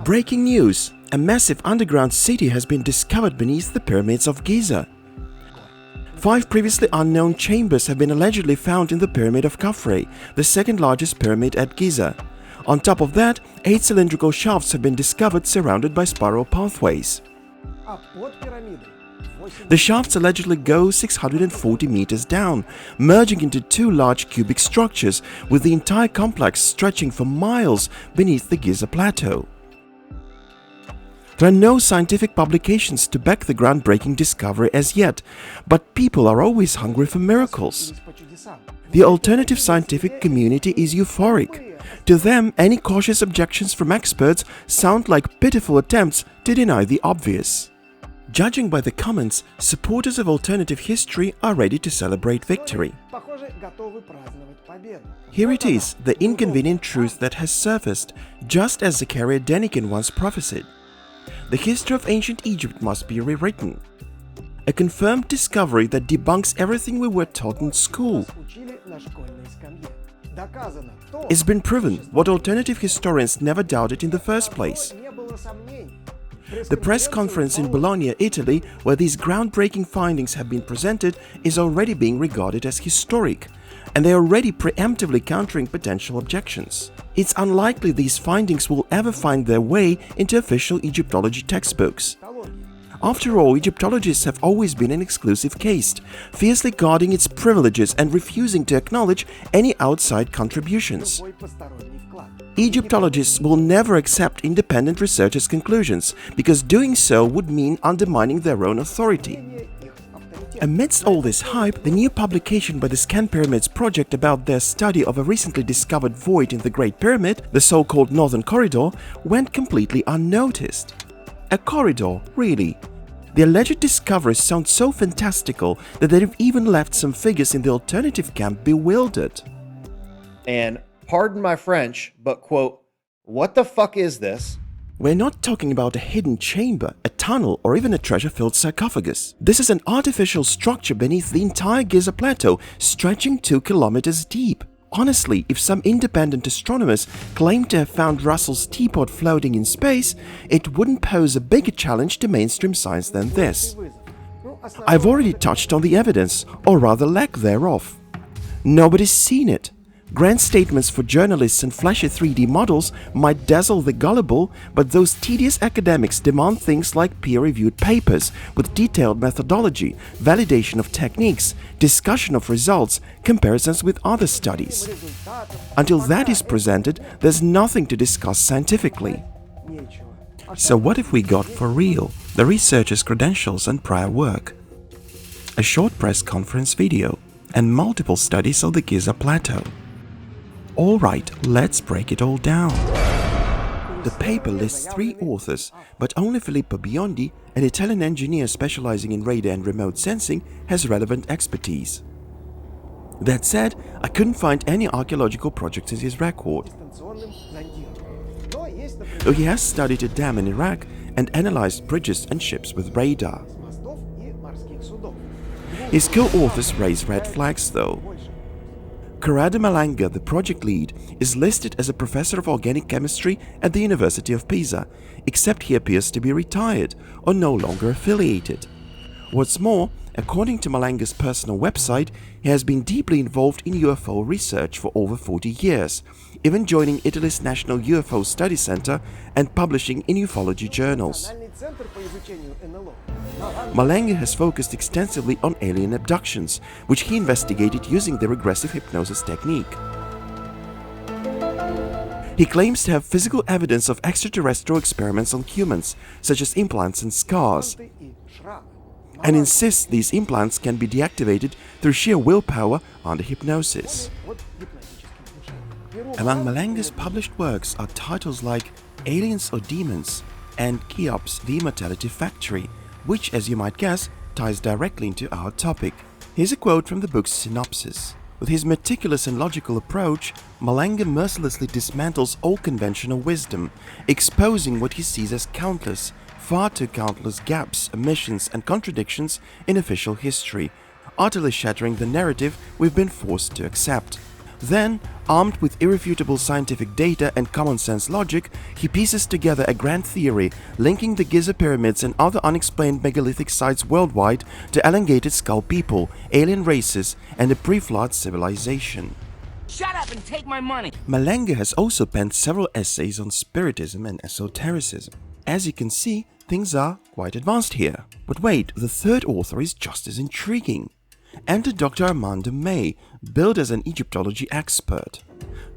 Breaking news! A massive underground city has been discovered beneath the Pyramids of Giza. 5 previously unknown chambers have been allegedly found in the Pyramid of Khafre, the second largest pyramid at Giza. On top of that, 8 cylindrical shafts have been discovered surrounded by spiral pathways. The shafts allegedly go 640 meters down, merging into 2 large cubic structures, with the entire complex stretching for miles beneath the Giza plateau. There are no scientific publications to back the groundbreaking discovery as yet, but people are always hungry for miracles. The alternative scientific community is euphoric. To them, any cautious objections from experts sound like pitiful attempts to deny the obvious. Judging by the comments, supporters of alternative history are ready to celebrate victory. Here it is, the inconvenient truth that has surfaced, just as Zakaria Denikin once prophesied. The history of ancient Egypt must be rewritten. A confirmed discovery that debunks everything we were taught in school. It's been proven what alternative historians never doubted in the first place. The press conference in Bologna, Italy, where these groundbreaking findings have been presented, is already being regarded as historic, and they are already preemptively countering potential objections. It's unlikely these findings will ever find their way into official Egyptology textbooks. After all, Egyptologists have always been an exclusive caste, fiercely guarding its privileges and refusing to acknowledge any outside contributions. Egyptologists will never accept independent researchers' conclusions, because doing so would mean undermining their own authority. Amidst all this hype, the new publication by the Scan Pyramids project about their study of a recently discovered void in the Great Pyramid, the so-called Northern Corridor, went completely unnoticed. A corridor, really? The alleged discoveries sound so fantastical that they've even left some figures in the alternative camp bewildered. And pardon my French, but quote, what the fuck is this? We're not talking about a hidden chamber, a tunnel, or even a treasure-filled sarcophagus. This is an artificial structure beneath the entire Giza plateau, stretching 2 kilometers deep. Honestly, if some independent astronomers claimed to have found Russell's teapot floating in space, it wouldn't pose a bigger challenge to mainstream science than this. I've already touched on the evidence, or rather lack thereof. Nobody's seen it. Grand statements for journalists and flashy 3D models might dazzle the gullible, but those tedious academics demand things like peer-reviewed papers with detailed methodology, validation of techniques, discussion of results, comparisons with other studies. Until that is presented, there's nothing to discuss scientifically. So what if we got for real the researchers' credentials and prior work? A short press conference video and multiple studies of the Giza plateau. Alright, let's break it all down. The paper lists 3 authors, but only Filippo Biondi, an Italian engineer specializing in radar and remote sensing, has relevant expertise. That said, I couldn't find any archaeological projects in his record. Though he has studied a dam in Iraq and analyzed bridges and ships with radar. His co-authors raise red flags though. Corrado Malanga, the project lead, is listed as a professor of organic chemistry at the University of Pisa, except he appears to be retired or no longer affiliated. What's more, according to Malanga's personal website, he has been deeply involved in UFO research for over 40 years, even joining Italy's National UFO Study Center and publishing in ufology journals. Malanga has focused extensively on alien abductions, which he investigated using the regressive hypnosis technique. He claims to have physical evidence of extraterrestrial experiments on humans, such as implants and scars, and insists these implants can be deactivated through sheer willpower under hypnosis. Among Malanga's published works are titles like Aliens or Demons and Cheops, the Immortality Factory, which, as you might guess, ties directly into our topic. Here's a quote from the book's synopsis. With his meticulous and logical approach, Malanga mercilessly dismantles all conventional wisdom, exposing what he sees as countless, far too countless gaps, omissions and contradictions in official history, utterly shattering the narrative we've been forced to accept. Then, armed with irrefutable scientific data and common sense logic, he pieces together a grand theory linking the Giza pyramids and other unexplained megalithic sites worldwide to elongated skull people, alien races, and a pre-flood civilization. Shut up and take my money! Malanga has also penned several essays on spiritism and esotericism. As you can see, things are quite advanced here. But wait, the third author is just as intriguing. Enter Dr. Armando May, billed as an Egyptology expert.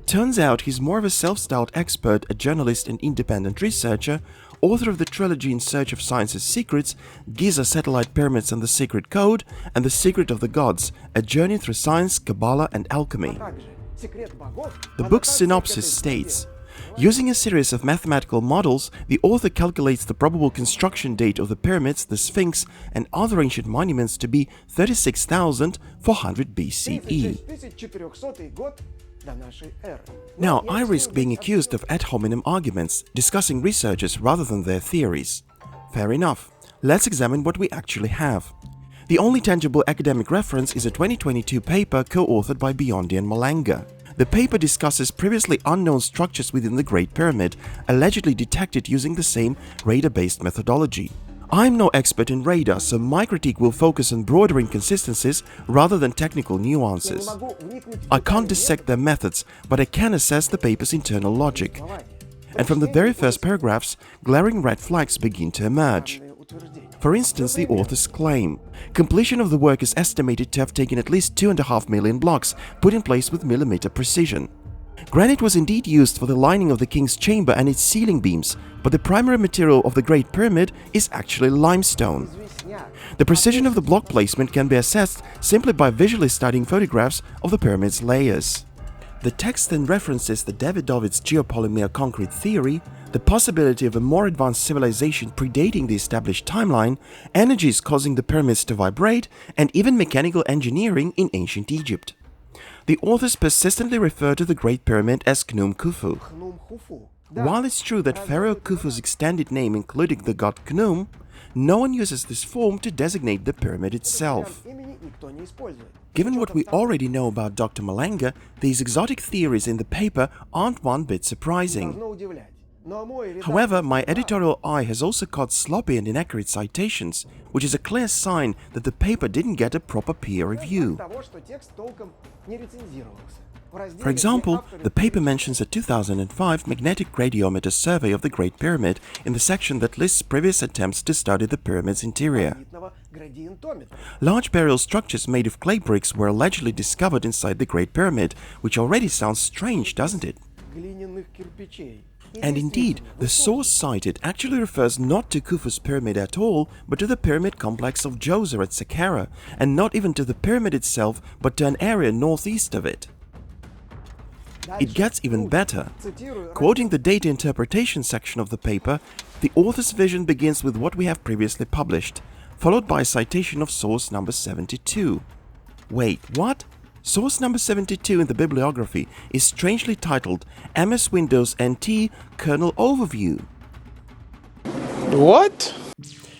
Turns out he's more of a self-styled expert, a journalist and independent researcher, author of the trilogy In Search of Science's Secrets, Giza Satellite Pyramids and the Secret Code, and The Secret of the Gods, a journey through science, Kabbalah and alchemy. The book's synopsis states, using a series of mathematical models, the author calculates the probable construction date of the pyramids, the Sphinx, and other ancient monuments to be 36,400 BCE. Now, I risk being accused of ad hominem arguments, discussing researchers rather than their theories. Fair enough. Let's examine what we actually have. The only tangible academic reference is a 2022 paper co-authored by Biondi and Malanga. The paper discusses previously unknown structures within the Great Pyramid, allegedly detected using the same radar-based methodology. I'm no expert in radar, so my critique will focus on broader inconsistencies rather than technical nuances. I can't dissect their methods, but I can assess the paper's internal logic. And from the very first paragraphs, glaring red flags begin to emerge. For instance, the authors claim completion of the work is estimated to have taken at least 2.5 million blocks put in place with millimeter precision. Granite was indeed used for the lining of the king's chamber and its ceiling beams, but the primary material of the Great Pyramid is actually limestone. The precision of the block placement can be assessed simply by visually studying photographs of the pyramid's layers. The text then references the Davidovits geopolymer concrete theory, the possibility of a more advanced civilization predating the established timeline, energies causing the pyramids to vibrate, and even mechanical engineering in ancient Egypt. The authors persistently refer to the Great Pyramid as Khnum Khufu. While it's true that Pharaoh Khufu's extended name included the god Khnum, no one uses this form to designate the pyramid itself. Given what we already know about Dr. Malanga, these exotic theories in the paper aren't one bit surprising. However, my editorial eye has also caught sloppy and inaccurate citations, which is a clear sign that the paper didn't get a proper peer review. For example, the paper mentions a 2005 magnetic gradiometer survey of the Great Pyramid in the section that lists previous attempts to study the pyramid's interior. Large burial structures made of clay bricks were allegedly discovered inside the Great Pyramid, which already sounds strange, doesn't it? And indeed, the source cited actually refers not to Khufu's pyramid at all, but to the pyramid complex of Djoser at Saqqara, and not even to the pyramid itself, but to an area northeast of it. It gets even better. Quoting the data interpretation section of the paper, the author's vision begins with what we have previously published, followed by a citation of source number 72. Wait, what? Source number 72 in the bibliography is strangely titled MS Windows NT Kernel Overview. What?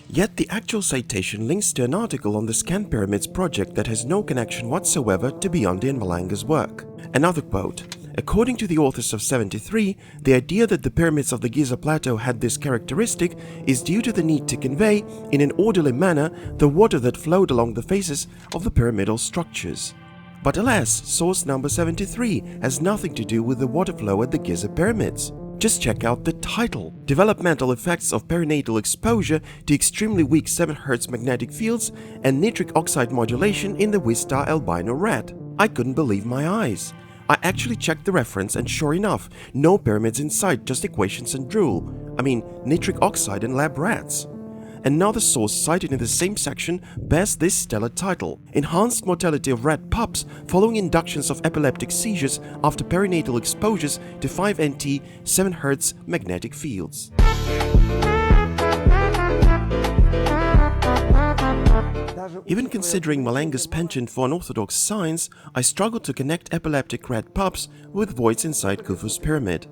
Yet the actual citation links to an article on the Scan Pyramids project that has no connection whatsoever to Biondi and Malanga's work. Another quote. According to the authors of 73, the idea that the pyramids of the Giza plateau had this characteristic is due to the need to convey, in an orderly manner, the water that flowed along the faces of the pyramidal structures. But alas, source number 73 has nothing to do with the water flow at the Giza pyramids. Just check out the title, Developmental Effects of Perinatal Exposure to Extremely Weak 7 Hz Magnetic Fields and Nitric Oxide Modulation in the Wistar albino rat. I couldn't believe my eyes. I actually checked the reference and sure enough, no pyramids in sight, just equations and drool. Nitric oxide and lab rats. Another source cited in the same section bears this stellar title, Enhanced Mortality of Rat Pups Following Inductions of Epileptic Seizures After Perinatal Exposures to 5NT 7 Hz Magnetic Fields. Even considering Malanga's penchant for unorthodox science, I struggle to connect epileptic rat pups with voids inside Khufu's pyramid.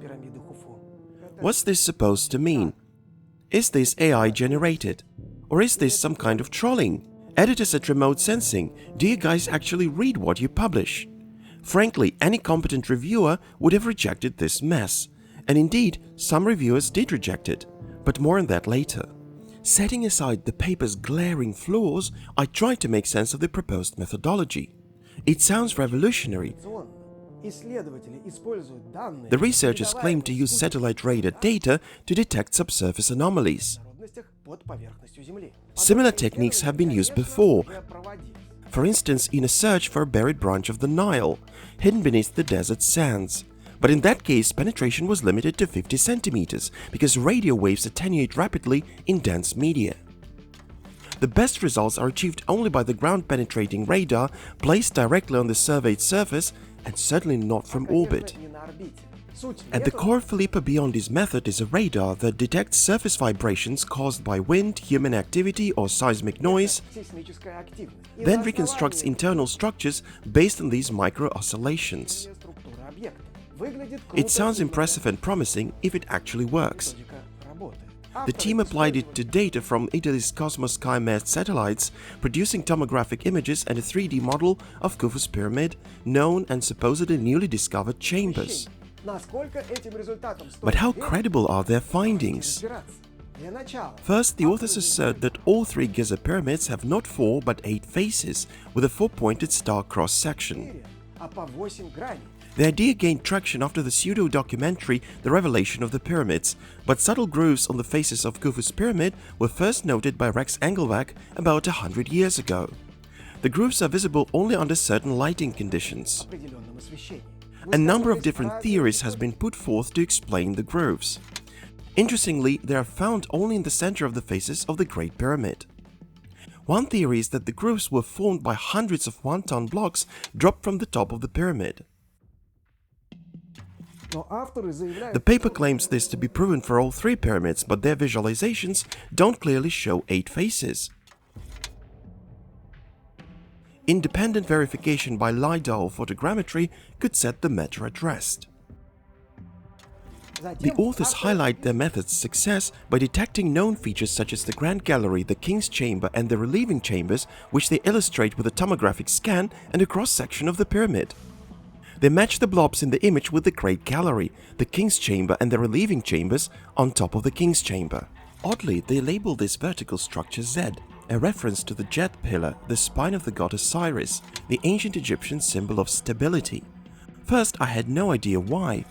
What's this supposed to mean? Is this AI generated? Or is this some kind of trolling? Editors at Remote Sensing, do you guys actually read what you publish? Frankly, any competent reviewer would have rejected this mess, and indeed, some reviewers did reject it, but more on that later. Setting aside the paper's glaring flaws, I tried to make sense of the proposed methodology. It sounds revolutionary. The researchers claim to use satellite radar data to detect subsurface anomalies. Similar techniques have been used before, for instance in a search for a buried branch of the Nile, hidden beneath the desert sands. But in that case, penetration was limited to 50 centimeters because radio waves attenuate rapidly in dense media. The best results are achieved only by the ground-penetrating radar placed directly on the surveyed surface and certainly not from orbit. At the core of Filippo Biondi's method is a radar that detects surface vibrations caused by wind, human activity or seismic noise, then reconstructs internal structures based on these micro-oscillations. It sounds impressive and promising if it actually works. The team applied it to data from Italy's Cosmos Sky-Met satellites, producing tomographic images and a 3D model of Khufu's pyramid, known and supposedly newly discovered chambers. But how credible are their findings? First, the authors assert that all three Giza pyramids have not 4 but 8 faces, with a 4-pointed star cross-section. The idea gained traction after the pseudo-documentary The Revelation of the Pyramids, but subtle grooves on the faces of Khufu's pyramid were first noted by Rex Engelbach about 100 years ago. The grooves are visible only under certain lighting conditions. A number of different theories has been put forth to explain the grooves. Interestingly, they are found only in the center of the faces of the Great Pyramid. One theory is that the grooves were formed by hundreds of one-ton blocks dropped from the top of the pyramid. The paper claims this to be proven for all 3 pyramids, but their visualizations don't clearly show 8 faces. Independent verification by LiDAR or photogrammetry could set the matter at rest. The authors highlight their method's success by detecting known features such as the Grand Gallery, the King's Chamber and the relieving chambers, which they illustrate with a tomographic scan and a cross-section of the pyramid. They match the blobs in the image with the Great Gallery, the King's Chamber and the relieving chambers on top of the King's Chamber. Oddly, they label this vertical structure Z, a reference to the jet pillar, the spine of the god Osiris, the ancient Egyptian symbol of stability. First, I had no idea why.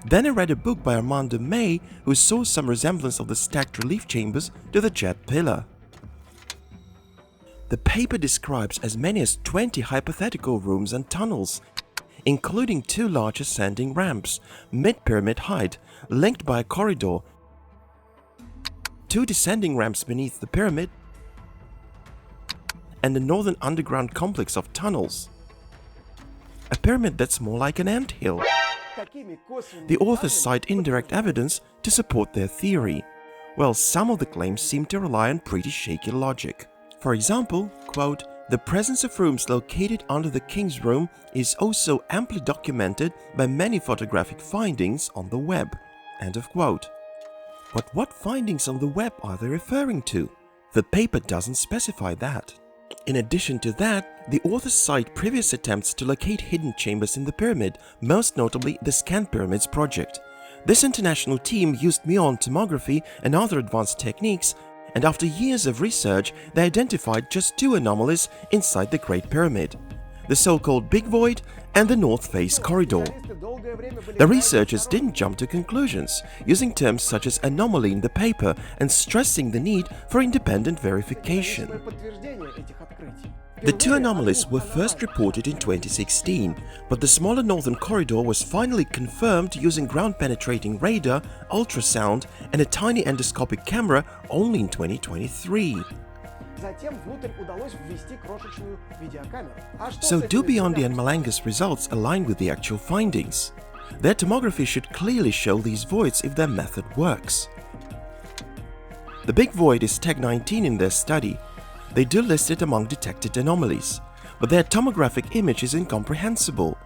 Then I read a book by Armando May, who saw some resemblance of the stacked relief chambers to the jet pillar. The paper describes as many as 20 hypothetical rooms and tunnels, including 2 large ascending ramps, mid-pyramid height, linked by a corridor, 2 descending ramps beneath the pyramid, and a northern underground complex of tunnels. A pyramid that's more like an anthill. The authors cite indirect evidence to support their theory. Well, some of the claims seem to rely on pretty shaky logic. For example, quote, "The presence of rooms located under the King's Room is also amply documented by many photographic findings on the web." End of quote. But what findings on the web are they referring to? The paper doesn't specify that. In addition to that, the authors cite previous attempts to locate hidden chambers in the pyramid, most notably the Scan Pyramids project. This international team used muon tomography and other advanced techniques, and after years of research, they identified just 2 anomalies inside the Great Pyramid: the so-called Big Void and the North Face Corridor. The researchers didn't jump to conclusions, using terms such as anomaly in the paper and stressing the need for independent verification. The 2 anomalies were first reported in 2016, but the smaller northern corridor was finally confirmed using ground-penetrating radar, ultrasound and a tiny endoscopic camera only in 2023. So do Biondi and Malanga's results align with the actual findings? Their tomography should clearly show these voids if their method works. The big void is tag 19 in their study. They do list it among detected anomalies, but their tomographic image is incomprehensible.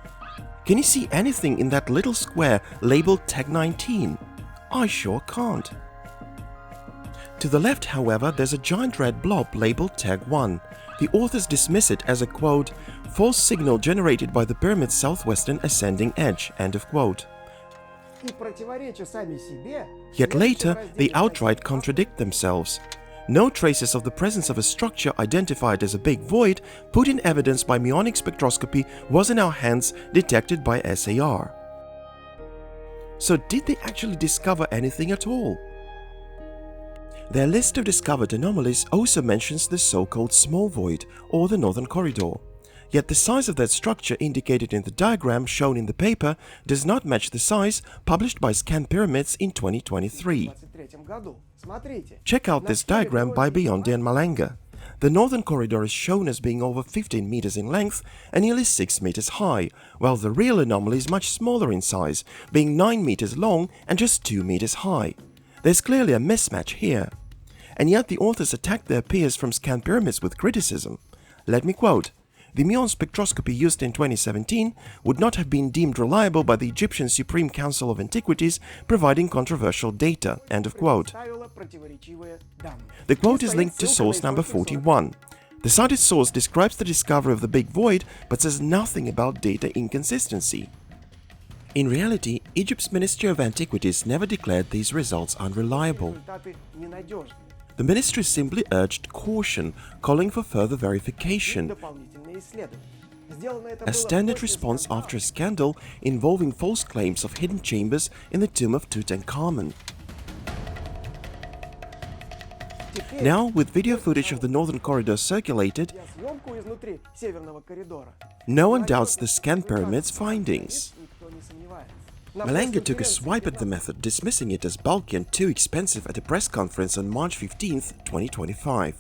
Can you see anything in that little square labeled tag 19? I sure can't. To the left, however, there's a giant red blob labeled Tag 1. The authors dismiss it as a, quote, false signal generated by the pyramid's southwestern ascending edge, end of quote. Yet later, they outright contradict themselves. No traces of the presence of a structure identified as a big void, put in evidence by muonic spectroscopy, was in our hands detected by SAR. So did they actually discover anything at all? Their list of discovered anomalies also mentions the so-called small void, or the northern corridor. Yet the size of that structure indicated in the diagram shown in the paper does not match the size published by Scan Pyramids in 2023. Check out this diagram by Biondi and Malanga. The northern corridor is shown as being over 15 meters in length and nearly 6 meters high, while the real anomaly is much smaller in size, being 9 meters long and just 2 meters high. There's clearly a mismatch here. And yet the authors attacked their peers from Scan Pyramids with criticism. Let me quote, "The muon spectroscopy used in 2017 would not have been deemed reliable by the Egyptian Supreme Council of Antiquities, providing controversial data," end of quote. The quote is linked to source number 41. The cited source describes the discovery of the big void but says nothing about data inconsistency. In reality, Egypt's Ministry of Antiquities never declared these results unreliable. The ministry simply urged caution, calling for further verification, a standard response after a scandal involving false claims of hidden chambers in the tomb of Tutankhamun. Now, with video footage of the northern corridor circulated, no one doubts the Scan Pyramids' findings. Malanga took a swipe at the method, dismissing it as bulky and too expensive at a press conference on March 15, 2025.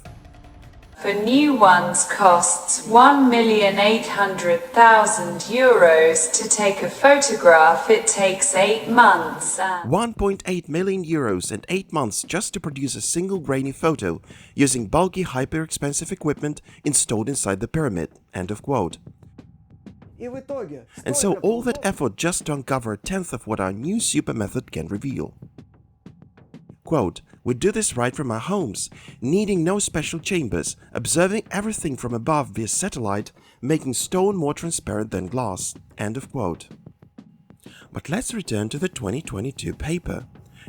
For new ones costs €1,800,000 to take a photograph. It takes 8 months. 1.8 million euros and 8 months just to produce a single grainy photo using bulky, hyper-expensive equipment installed inside the pyramid. End of quote. And so all that effort just to uncover a tenth of what our new super method can reveal. Quote, "We do this right from our homes, needing no special chambers, observing everything from above via satellite, making stone more transparent than glass." End of quote. But let's return to the 2022 paper.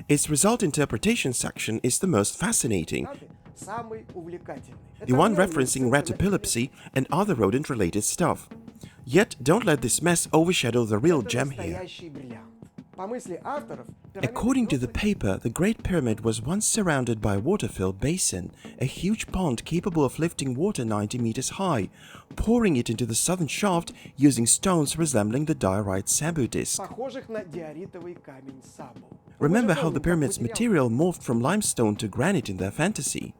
Its result interpretation section is the most fascinating, the one referencing rat epilepsy and other rodent-related stuff. Yet, don't let this mess overshadow the real gem here. According to the paper, the Great Pyramid was once surrounded by a water-filled basin, a huge pond capable of lifting water 90 meters high, pouring it into the southern shaft using stones resembling the diorite sabu disc. Remember how the pyramid's material morphed from limestone to granite in their fantasy?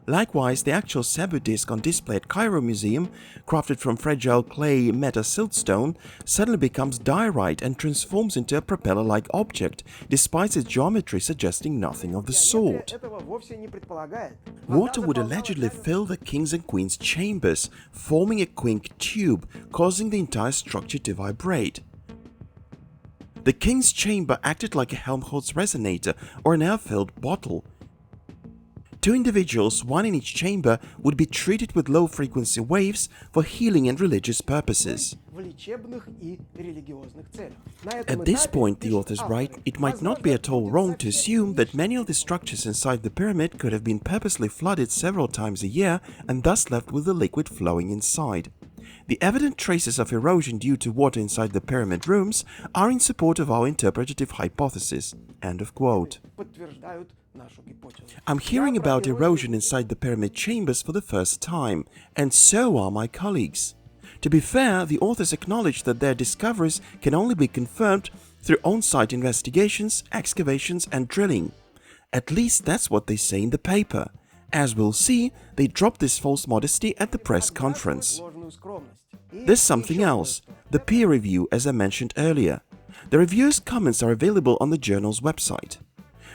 Likewise, the actual sabu disc on display at Cairo Museum, crafted from fragile clay meta-siltstone, suddenly becomes diorite and transforms into a propeller-like object, despite its geometry suggesting nothing of the sort. Water would allegedly fill the king's and queen's chambers, forming a quink tube, causing the entire structure to vibrate. The king's chamber acted like a Helmholtz resonator or an air-filled bottle. 2 individuals, one in each chamber, would be treated with low-frequency waves for healing and religious purposes. At this point, the authors write, it might not be at all wrong to assume that many of the structures inside the pyramid could have been purposely flooded several times a year and thus left with the liquid flowing inside. The evident traces of erosion due to water inside the pyramid rooms are in support of our interpretative hypothesis. End of quote. I'm hearing about erosion inside the pyramid chambers for the first time, and so are my colleagues. To be fair, the authors acknowledge that their discoveries can only be confirmed through on-site investigations, excavations, and drilling. At least that's what they say in the paper. As we'll see, they dropped this false modesty at the press conference. There's something else, the peer review, as I mentioned earlier. The reviewers' comments are available on the journal's website.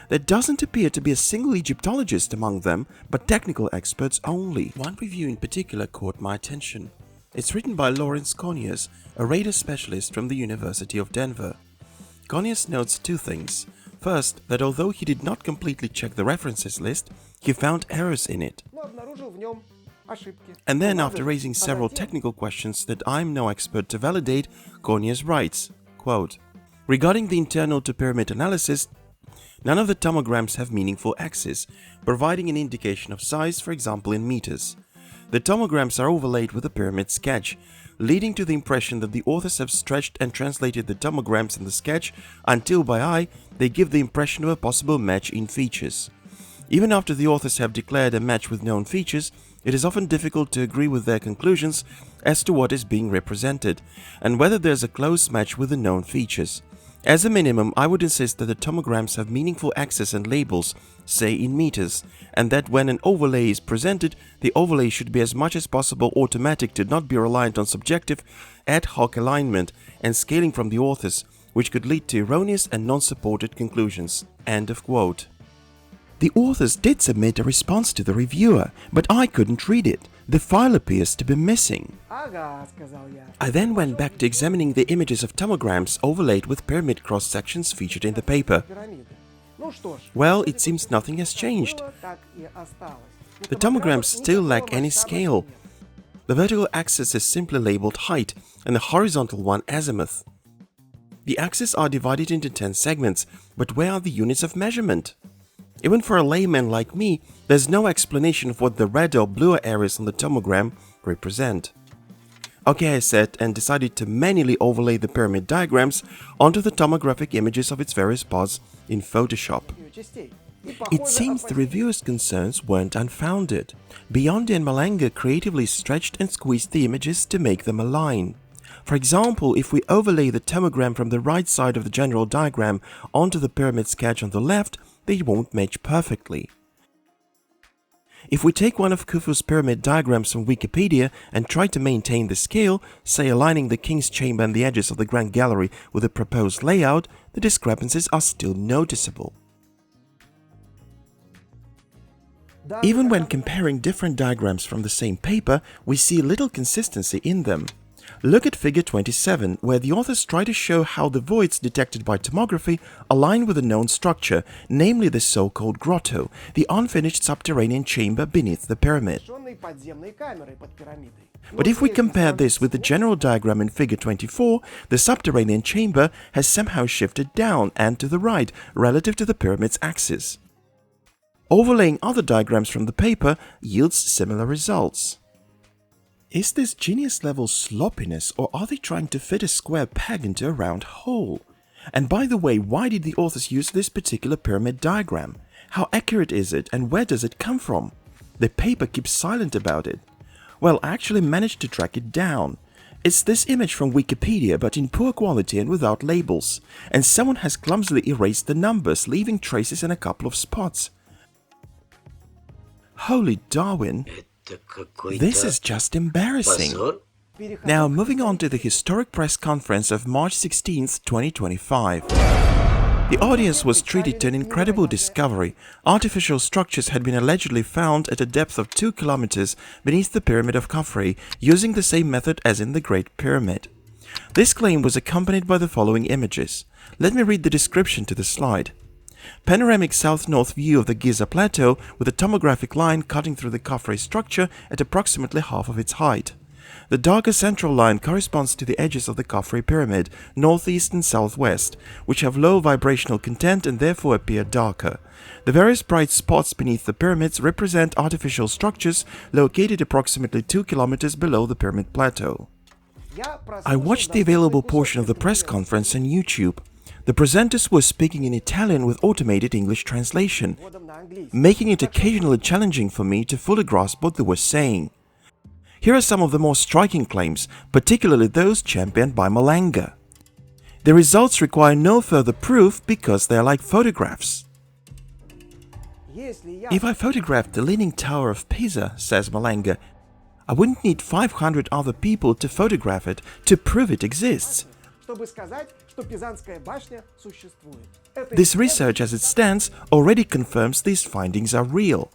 There doesn't appear to be a single Egyptologist among them, but technical experts only. One review in particular caught my attention. It's written by Lawrence Conyers, a radar specialist from the University of Denver. Conyers notes 2 things. first that although he did not completely check the references list, he found errors in it. And then, after raising several technical questions that I'm no expert to validate, Cornius writes, quote, "Regarding the internal to pyramid analysis, none of the tomograms have meaningful axes, providing an indication of size, for example in meters. The tomograms are overlaid with a pyramid sketch, leading to the impression that the authors have stretched and translated the tomograms in the sketch until by eye they give the impression of a possible match in features. Even after the authors have declared a match with known features, it is often difficult to agree with their conclusions as to what is being represented, and whether there's a close match with the known features. As a minimum, I would insist that the tomograms have meaningful axes and labels, say in meters, and that when an overlay is presented, the overlay should be as much as possible automatic to not be reliant on subjective, ad hoc alignment and scaling from the authors, which could lead to erroneous and non-supported conclusions." End of quote. The authors did submit a response to the reviewer, but I couldn't read it. The file appears to be missing. I then went back to examining the images of tomograms overlaid with pyramid cross-sections featured in the paper. Well, it seems nothing has changed. The tomograms still lack any scale. The vertical axis is simply labeled height and the horizontal one azimuth. The axes are divided into 10 segments, but where are the units of measurement? Even for a layman like me, there's no explanation of what the red or bluer areas on the tomogram represent. Okay, I said, and decided to manually overlay the pyramid diagrams onto the tomographic images of its various parts in Photoshop. It seems the reviewer's concerns weren't unfounded. Biondi and Malanga creatively stretched and squeezed the images to make them align. For example, if we overlay the tomogram from the right side of the general diagram onto the pyramid sketch on the left, they won't match perfectly. If we take one of Khufu's pyramid diagrams from Wikipedia and try to maintain the scale, say aligning the king's chamber and the edges of the grand gallery with the proposed layout, the discrepancies are still noticeable. Even when comparing different diagrams from the same paper, we see little consistency in them. Look at figure 27, where the authors try to show how the voids detected by tomography align with a known structure, namely the so-called grotto, the unfinished subterranean chamber beneath the pyramid. But if we compare this with the general diagram in figure 24, the subterranean chamber has somehow shifted down and to the right relative to the pyramid's axis. Overlaying other diagrams from the paper yields similar results. Is this genius-level sloppiness, or are they trying to fit a square peg into a round hole? And by the way, why did the authors use this particular pyramid diagram? How accurate is it, and where does it come from? The paper keeps silent about it. Well, I actually managed to track it down. It's this image from Wikipedia, but in poor quality and without labels, and someone has clumsily erased the numbers, leaving traces in a couple of spots. Holy Darwin! This is just embarrassing. Now, moving on to the historic press conference of March 16, 2025. The audience was treated to an incredible discovery. Artificial structures had been allegedly found at a depth of 2 kilometers beneath the Pyramid of Khafre, using the same method as in the Great Pyramid. This claim was accompanied by the following images. Let me read the description to the slide. Panoramic south-north view of the Giza plateau with a tomographic line cutting through the Khafre structure at approximately half of its height. The darker central line corresponds to the edges of the Khafre pyramid, northeast and southwest, which have low vibrational content and therefore appear darker. The various bright spots beneath the pyramids represent artificial structures located approximately 2 kilometers below the pyramid plateau. I watched the available portion of the press conference on YouTube. The presenters were speaking in Italian with automated English translation, making it occasionally challenging for me to fully grasp what they were saying. Here are some of the more striking claims, particularly those championed by Malanga. The results require no further proof because they are like photographs. If I photographed the Leaning Tower of Pisa, says Malanga, I wouldn't need 500 other people to photograph it to prove it exists. This research as it stands already confirms these findings are real.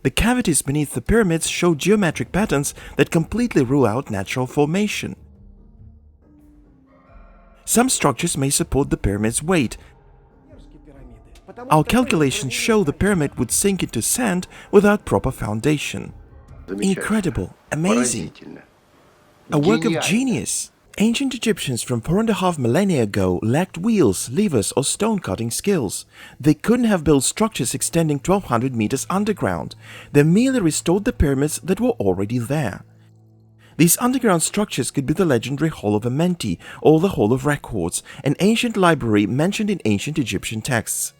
The cavities beneath the pyramids show geometric patterns that completely rule out natural formation. Some structures may support the pyramid's weight, Our calculations show the pyramid would sink into sand without proper foundation. Incredible, amazing, a work of genius. Ancient Egyptians from 4.5 millennia ago lacked wheels, levers or stone-cutting skills. They couldn't have built structures extending 1200 meters underground. They merely restored the pyramids that were already there. These underground structures could be the legendary Hall of Amenti or the Hall of Records, an ancient library mentioned in ancient Egyptian texts.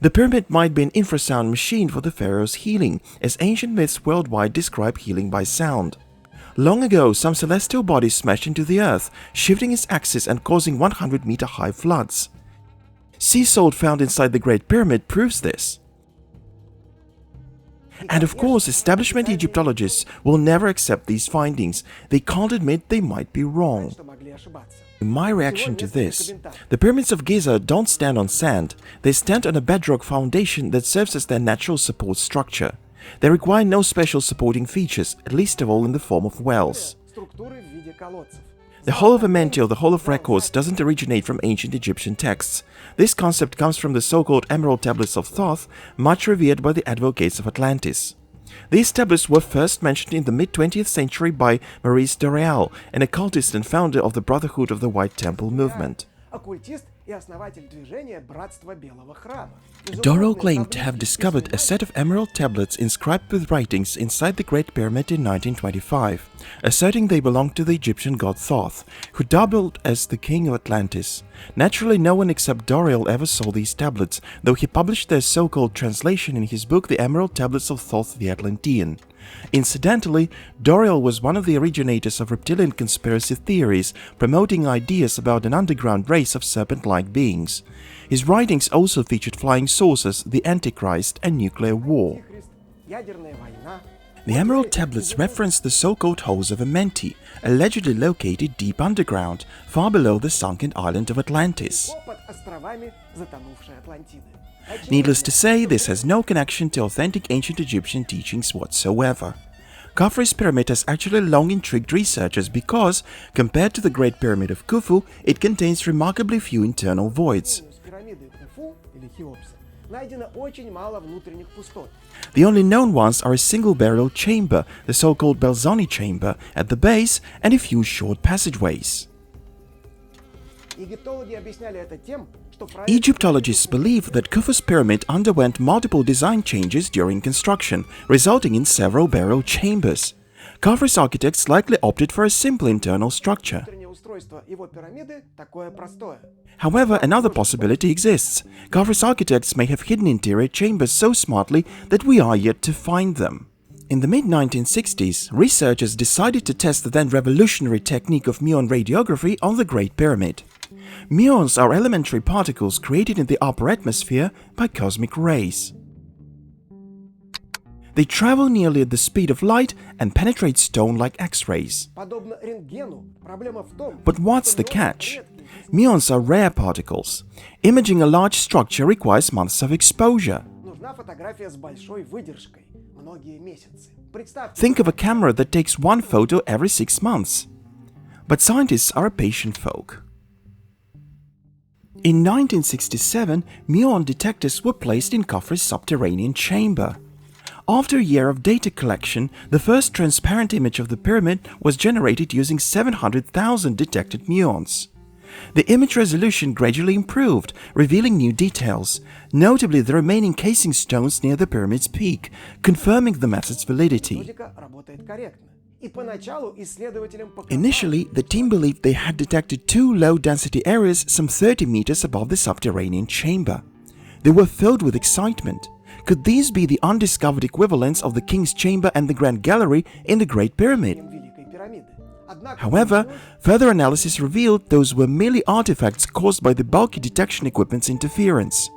The pyramid might be an infrasound machine for the pharaoh's healing, as ancient myths worldwide describe healing by sound. Long ago, some celestial bodies smashed into the earth, shifting its axis and causing 100-meter-high floods. Sea salt found inside the Great Pyramid proves this. And of course, establishment Egyptologists will never accept these findings. They can't admit they might be wrong. My reaction to this: the Pyramids of Giza don't stand on sand, they stand on a bedrock foundation that serves as their natural support structure. They require no special supporting features, at least of all in the form of wells. The Hall of Amenti or the Hall of Records doesn't originate from ancient Egyptian texts. This concept comes from the so-called Emerald Tablets of Thoth, much revered by the advocates of Atlantis. These tablets were first mentioned in the mid-20th century by Maurice Doreal, an occultist and founder of the Brotherhood of the White Temple movement. Doreal claimed to have discovered a set of emerald tablets inscribed with writings inside the Great Pyramid in 1925, asserting they belonged to the Egyptian god Thoth, who doubled as the king of Atlantis. Naturally, no one except Doreal ever saw these tablets, though he published their so-called translation in his book The Emerald Tablets of Thoth the Atlantean. Incidentally, Doreal was one of the originators of reptilian conspiracy theories, promoting ideas about an underground race of serpent-like beings. His writings also featured flying saucers, the Antichrist, and nuclear war. The Emerald Tablets reference the so-called Halls of Amenti, allegedly located deep underground, far below the sunken island of Atlantis. Needless to say, this has no connection to authentic ancient Egyptian teachings whatsoever. Khafre's pyramid has actually long intrigued researchers because, compared to the Great Pyramid of Khufu, it contains remarkably few internal voids. The only known ones are a single burial chamber, the so-called Belzoni chamber, at the base, and a few short passageways. Egyptologists believe that Khufu's pyramid underwent multiple design changes during construction, resulting in several burial chambers. Khafre's architects likely opted for a simple internal structure. However, another possibility exists. Khafre's architects may have hidden interior chambers so smartly that we are yet to find them. In the mid-1960s, researchers decided to test the then revolutionary technique of muon radiography on the Great Pyramid. Muons are elementary particles created in the upper atmosphere by cosmic rays. They travel nearly at the speed of light and penetrate stone like X-rays. But what's the catch? Muons are rare particles. Imaging a large structure requires months of exposure. Think of a camera that takes one photo every 6 months. But scientists are a patient folk. In 1967, muon detectors were placed in Khafre's subterranean chamber. After a year of data collection, the first transparent image of the pyramid was generated using 700,000 detected muons. The image resolution gradually improved, revealing new details, notably the remaining casing stones near the pyramid's peak, confirming the method's validity. Initially, the team believed they had detected two low-density areas some 30 meters above the subterranean chamber. They were filled with excitement. Could these be the undiscovered equivalents of the King's Chamber and the Grand Gallery in the Great Pyramid? However, further analysis revealed those were merely artifacts caused by the bulky detection equipment's interference.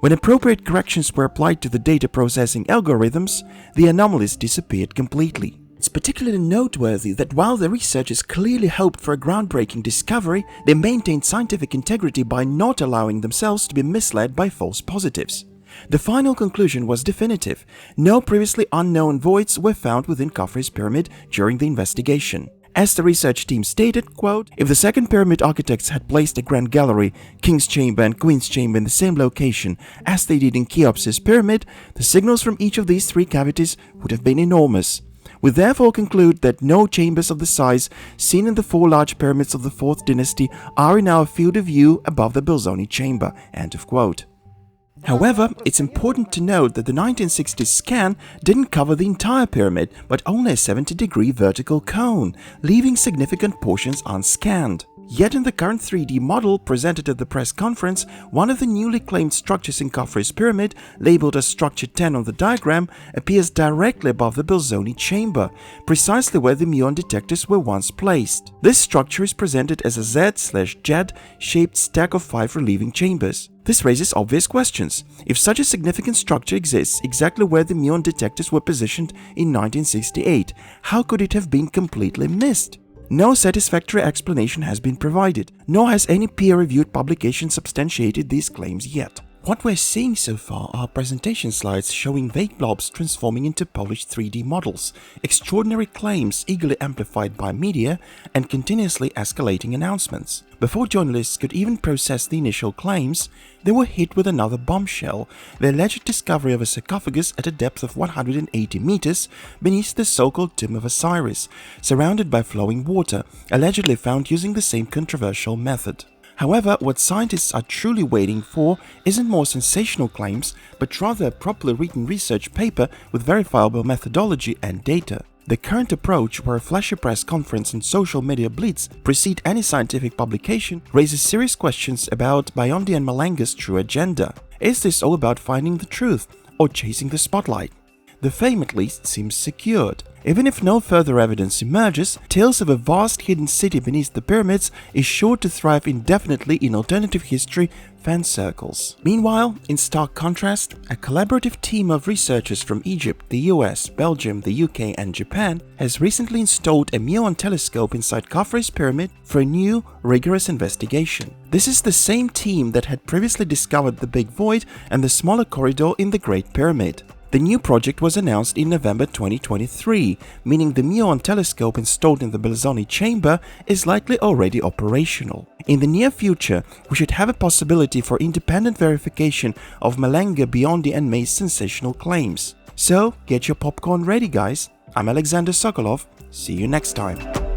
When appropriate corrections were applied to the data processing algorithms, the anomalies disappeared completely. It's particularly noteworthy that while the researchers clearly hoped for a groundbreaking discovery, they maintained scientific integrity by not allowing themselves to be misled by false positives. The final conclusion was definitive. No previously unknown voids were found within Khafre's pyramid during the investigation. As the research team stated, quote, if the second pyramid architects had placed a grand gallery, king's chamber and queen's chamber in the same location as they did in Cheops's pyramid, the signals from each of these three cavities would have been enormous. We therefore conclude that no chambers of the size seen in the four large pyramids of the 4th dynasty are in our field of view above the Bolzoni chamber. End of quote. However, it's important to note that the 1960s scan didn't cover the entire pyramid, but only a 70-degree vertical cone, leaving significant portions unscanned. Yet in the current 3D model presented at the press conference, one of the newly claimed structures in Khafre's pyramid, labeled as Structure 10 on the diagram, appears directly above the Bolzoni chamber, precisely where the muon detectors were once placed. This structure is presented as a Z/Z-shaped stack of 5 relieving chambers. This raises obvious questions. If such a significant structure exists exactly where the muon detectors were positioned in 1968, how could it have been completely missed? No satisfactory explanation has been provided, nor has any peer-reviewed publication substantiated these claims yet. What we're seeing so far are presentation slides showing vague blobs transforming into polished 3D models, extraordinary claims eagerly amplified by media, and continuously escalating announcements. Before journalists could even process the initial claims, they were hit with another bombshell, the alleged discovery of a sarcophagus at a depth of 180 meters beneath the so-called Tomb of Osiris, surrounded by flowing water, allegedly found using the same controversial method. However, what scientists are truly waiting for isn't more sensational claims, but rather a properly written research paper with verifiable methodology and data. The current approach, where a flashy press conference and social media blitz precede any scientific publication, raises serious questions about Biondi and Malanga's true agenda. Is this all about finding the truth or chasing the spotlight? The fame at least seems secured. Even if no further evidence emerges, tales of a vast hidden city beneath the pyramids is sure to thrive indefinitely in alternative history fan circles. Meanwhile, in stark contrast, a collaborative team of researchers from Egypt, the US, Belgium, the UK and Japan has recently installed a muon telescope inside Khafre's pyramid for a new, rigorous investigation. This is the same team that had previously discovered the Big Void and the smaller corridor in the Great Pyramid. The new project was announced in November 2023, meaning the muon telescope installed in the Bolzoni chamber is likely already operational. In the near future, we should have a possibility for independent verification of Malanga, Biondi and May's sensational claims. So, get your popcorn ready, guys. I'm Alexander Sokolov. See you next time.